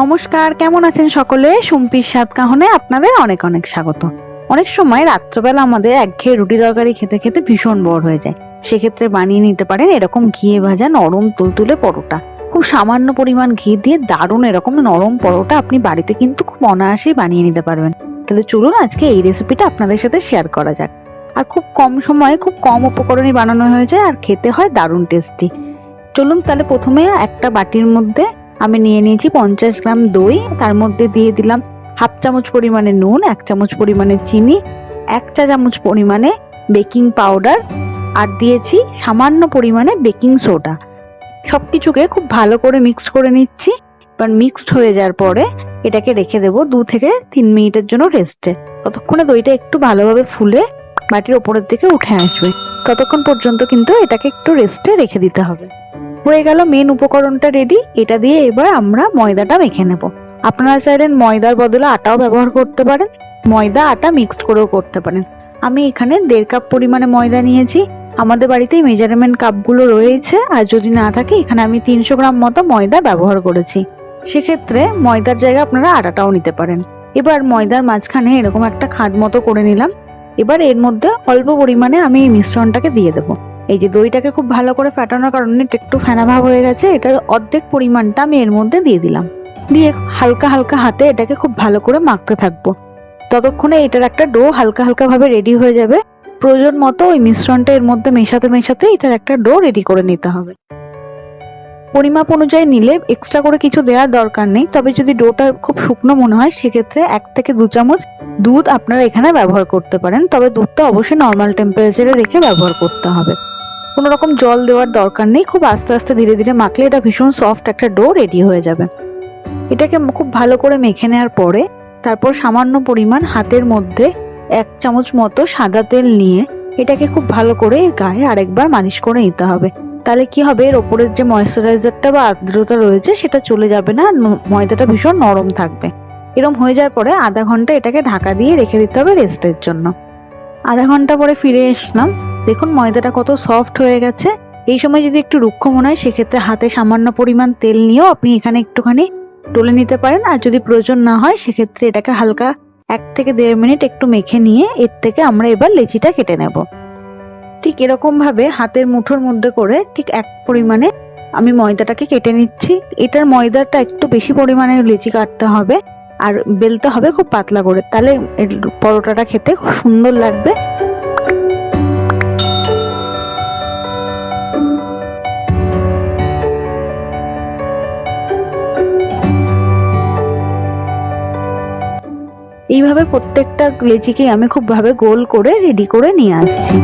নমস্কার, কেমন আছেন সকলে? সুম্পির স্বাদ কাহনে আপনাদের অনেক অনেক স্বাগত। অনেক সময় রাত্রবেলা আমাদের একঘেয়ে রুটি তরকারি খেতে খেতে ভীষণ বোর হয়ে যায়। সেক্ষেত্রে বানিয়ে নিতে পারেন এরকম ঘিয়ে ভাজা নরম তুলতুলে পরোটা। খুব সামান্য পরিমাণ ঘি দিয়ে দারুণ এরকম নরম পরোটা আপনি বাড়িতে কিন্তু খুব অনায়াসেই বানিয়ে নিতে পারবেন। তাহলে চলুন আজকে এই রেসিপিটা আপনাদের সাথে শেয়ার করা যাক। আর খুব কম সময়ে খুব কম উপকরণে বানানো হয়ে যায় আর খেতে হয় দারুণ টেস্টি। চলুন তাহলে প্রথমে একটা বাটির মধ্যে আমি নিয়ে নিয়েছি 50 গ্রাম দই। তার মধ্যে দিয়ে দিলাম হাফ চামচ পরিমাণে নুন, 1 চামচ পরিমাণে চিনি, 1 চা চামচ পরিমাণে বেকিং পাউডার আর দিয়েছি সামান্য পরিমাণে বেকিং সোডা। সবকিছুকে খুব ভালো করে মিক্স করে নিচ্ছি। এবার মিক্সড হয়ে যাওয়ার পরে এটাকে রেখে দেবো 2 থেকে 3 মিনিটের জন্য রেস্টে। ততক্ষণে দইটা একটু ভালোভাবে ফুলে বাটির ওপরের দিকে উঠে আসবে। ততক্ষণ পর্যন্ত কিন্তু এটাকে একটু রেস্টে রেখে দিতে হবে। হয়ে গেল মেন উপকরণটা রেডি। এটা দিয়ে এবার আমরা ময়দাটা মেখে নেব। আপনারা চাইলেন ময়দার বদলে আটাও ব্যবহার করতে পারেন, ময়দা আটা মিক্সড করেও করতে পারেন। আমি এখানে 1.5 কাপ পরিমাণে ময়দা নিয়েছি। আমাদের বাড়িতে মেজারমেন্ট কাপগুলো রয়েছে, আর যদি না থাকে এখানে আমি 300 গ্রাম মতো ময়দা ব্যবহার করেছি। সেক্ষেত্রে ময়দার জায়গায় আপনারা আটাটাও নিতে পারেন। এবার ময়দার মাঝখানে এরকম একটা খাদ মতো করে নিলাম। এবার এর মধ্যে অল্প পরিমাণে আমি এই মিশ্রণটাকে দিয়ে দেবো। এই যে দইটাকে খুব ভালো করে ফাটানোর কারণে একটু ফেনা ভাব হয়ে গেছে, এটার অর্ধেক পরিমাণটা আমি এর মধ্যে দিয়ে দিলাম। দিয়ে হালকা হালকা হাতে এটাকে খুব ভালো করে মাখতে থাকবো। ততক্ষণে এটার একটা ডো হালকা হালকা ভাবে রেডি হয়ে যাবে। প্রয়োজন মতো ওই মিশ্রণটা এর মধ্যে মেশাতে মেশাতে এটার একটা ডো রেডি করে নিতে হবে। পরিমাপ অনুযায়ী নিলে এক্সট্রা করে কিছু দেওয়ার দরকার নেই, তবে যদি ডোটা খুব শুকনো মনে হয় সেক্ষেত্রে 1 থেকে 2 চামচ দুধ আপনারা এখানে ব্যবহার করতে পারেন। তবে দুধটা অবশ্যই নর্মাল টেম্পারেচারে রেখে ব্যবহার করতে হবে। কোনো রকম জল দেওয়ার দরকার নেই। খুব আস্তে আস্তে ধীরে ধীরে মাখলে এটা ভীষণ সফট একটা ডো রেডি হয়ে যাবে। এটাকে খুব ভালো করে মেখে নেওয়ার পরে তারপর সামান্য পরিমাণ হাতের মধ্যে 1 চামচ মতো সাদা তেল নিয়ে এটাকে খুব ভালো করে গায়ে আরেকবার মালিশ করে নিতে হবে। তাহলে কি হবে, এর ওপরের যে ময়েশ্চারাইজারটা বা আর্দ্রতা রয়েছে সেটা চলে যাবে না, ময়দাটা ভীষণ নরম থাকবে। এরকম হয়ে যাওয়ার পরে আধা ঘন্টা এটাকে ঢাকা দিয়ে রেখে দিতে হবে রেস্টের জন্য। আধা ঘন্টা পরে ফিরে আসলাম। দেখুন ময়দাটা কত সফট হয়ে গেছে। এই সময় যদি একটু রুক্ষ মনে হয় সেক্ষেত্রে হাতে সামান্য পরিমাণ তেল নিয়েও আপনি এখানে একটুখানি ডলে নিতে পারেন। আর যদি প্রয়োজন না হয় সেক্ষেত্রে এটাকে হালকা 1 থেকে 1.5 মিনিট একটু মেখে নিয়ে এর থেকে আমরা এবার লেচিটা কেটে নেব। ঠিক এরকম ভাবে হাতের মুঠোর মধ্যে করে ঠিক এক পরিমাণে আমি ময়দাটাকে কেটে নিচ্ছি। এটার ময়দাটা একটু বেশি পরিমাণে লেচি কাটতে হবে আর বেলতে হবে খুব পাতলা করে, তাহলে পরোটাটা খেতে খুব সুন্দর লাগবে। এইভাবে প্রত্যেকটা লেচিকে আমি খুব ভাবে গোল করে রেডি করে নিয়ে আসছি।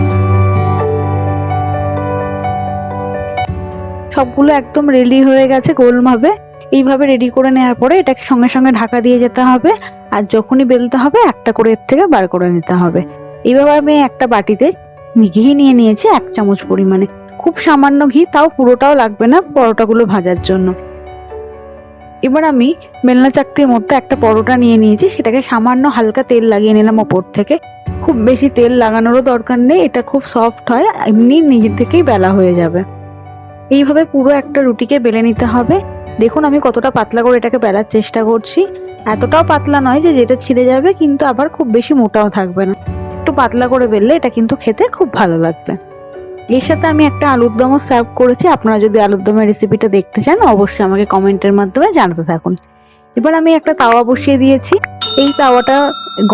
সবগুলো একদম রেডি হয়ে গেছে গোল ভাবে। এইভাবে রেডি করে নেওয়ার পরে এটাকে সঙ্গে সঙ্গে ঢাকা দিয়ে যেতে হবে, আর যখনই বেলতে হবে একটা করে এর থেকে বার করে নিতে হবে। এইভাবে আমি একটা বাটিতে ঘি নিয়ে নিয়েছি 1 চামচ পরিমাণে, খুব সামান্য ঘি, তাও পুরোটাও লাগবে না পরোটাগুলো ভাজার জন্য। এবার আমি বেলনা চাকতির মধ্যে একটা পরোটা নিয়ে নিয়েছি, সেটাকে সামান্য হালকা তেল লাগিয়ে নিলাম ওপর থেকে। খুব বেশি তেল লাগানোরও দরকার নেই, এটা খুব সফট হয়, এমনি নিজে থেকেই বেলা হয়ে যাবে। এইভাবে পুরো একটা রুটিকে বেলে নিতে হবে। দেখুন আমি কতটা পাতলা করে এটাকে বেলার চেষ্টা করছি। এতটাও পাতলা নয় যে যেটা ছিঁড়ে যাবে, কিন্তু আবার খুব বেশি মোটাও থাকবে না। একটু পাতলা করে বেললে এটা কিন্তু খেতে খুব ভালো লাগবে। এর সাথে আমি একটা আলুর দমও সার্ভ করেছি। আপনারা যদি আলুর দমের রেসিপিটা দেখতে চান অবশ্যই আমাকে কমেন্টের মাধ্যমে জানাতে থাকুন। এবার আমি একটা তাওয়া বসিয়ে দিয়েছি। এই তাওয়াটা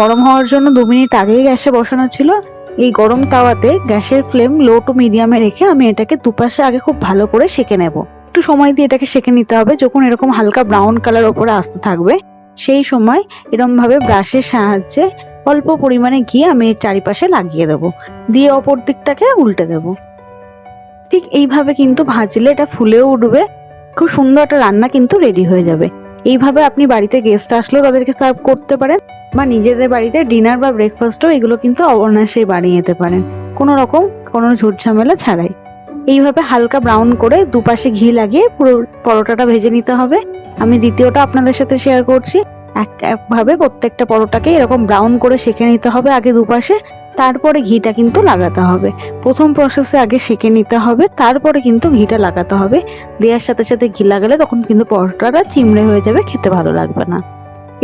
গরম হওয়ার জন্য 2 মিনিট আগেই গ্যাসে বসানো ছিল। এই গরম তাওয়াতে গ্যাসের ফ্লেম লো টু মিডিয়ামে রেখে আমি এটাকে দুপাশে আগে খুব ভালো করে সেঁকে নেব। একটু সময় দিয়ে এটাকে সেঁকে নিতে হবে। যখন এরকম হালকা ব্রাউন কালার ওপরে আসতে থাকবে সেই সময় এরকম ভাবে ব্রাশের সাহায্যে অল্প পরিমাণে ঘি আমি এর চারিপাশে লাগিয়ে দেবো, দিয়ে অপর দিকটাকে উল্টে দেবো। ঠিক এইভাবে কিন্তু ভাজলে এটা ফুলেও উঠবে, খুব সুন্দর একটা রান্না কিন্তু রেডি হয়ে যাবে। এইভাবে আপনি বাড়িতে গেস্ট আসলেও তাদেরকে সার্ভ করতে পারেন, বা নিজেদের বাড়িতে ডিনার বা ব্রেকফাস্টও এগুলো কিন্তু অনায়াসেই বানিয়ে যেতে পারেন, কোনো রকম কোনো ঝুট ঝামেলা ছাড়াই। এইভাবে হালকা ব্রাউন করে দুপাশে ঘি লাগিয়ে পুরো পরোটাটা ভেজে নিতে হবে। আমি দ্বিতীয়টা আপনাদের সাথে শেয়ার করছি। একভাবে প্রত্যেকটা পরোটাকে এরকম ব্রাউন করে সেঁকে নিতে হবে আগে দুপাশে, তারপরে ঘিটা কিন্তু লাগাতে হবে। প্রথম প্রসেসে আগে সেঁকে নিতে হবে, তারপরে কিন্তু ঘিটা লাগাতে হবে। দেওয়ার সাথে সাথে ঘি লাগালে তখন কিন্তু পরোটাটা চিমড়ে হয়ে যাবে, খেতে ভালো লাগবে না।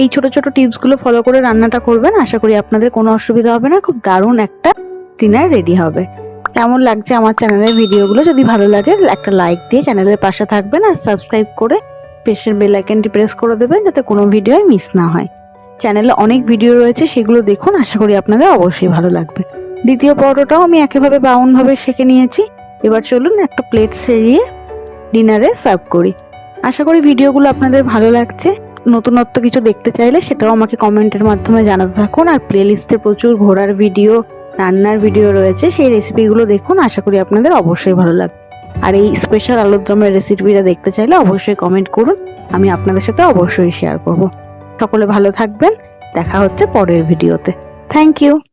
এই ছোট ছোট টিপসগুলো ফলো করে রান্নাটা করবেন, আশা করি আপনাদের কোনো অসুবিধা হবে না। খুব দারুণ একটা ডিনার রেডি হবে। কেমন লাগছে আমার চ্যানেলের ভিডিওগুলো? যদি ভালো লাগে একটা লাইক দিয়ে চ্যানেলের পাশে থাকবেন, আর সাবস্ক্রাইব করে পাশের বেল আইকনটি প্রেস করে দেবেন যাতে কোনো ভিডিও মিস না হয়। চ্যানেলে অনেক ভিডিও রয়েছে, সেগুলো দেখুন, আশা করি আপনাদের অবশ্যই ভালো লাগবে। দ্বিতীয় পরোটাটাও আমি একেভাবে ভাবে সেঁকে নিয়েছি। এবার চলুন একটা প্লেট সাজিয়ে ডিনারে সার্ভ করি। আশা করি ভিডিওগুলো আপনাদের ভালো লাগছে। নতুনত্ব কিছু দেখতে চাইলে সেটাও আমাকে কমেন্টের মাধ্যমে জানাতে থাকুন। আর প্লেলিস্টে প্রচুর ঘোরার ভিডিও, রান্নার ভিডিও রয়েছে, সেই রেসিপিগুলো দেখুন, আশা করি আপনাদের অবশ্যই ভালো লাগবে। আর এই স্পেশাল আলুর দমের রেসিপিটা দেখতে চাইলে অবশ্যই কমেন্ট করুন, আমি আপনাদের সাথে অবশ্যই শেয়ার করব। সকলে ভালো থাকবেন, দেখা হচ্ছে পরের ভিডিওতে। Thank you.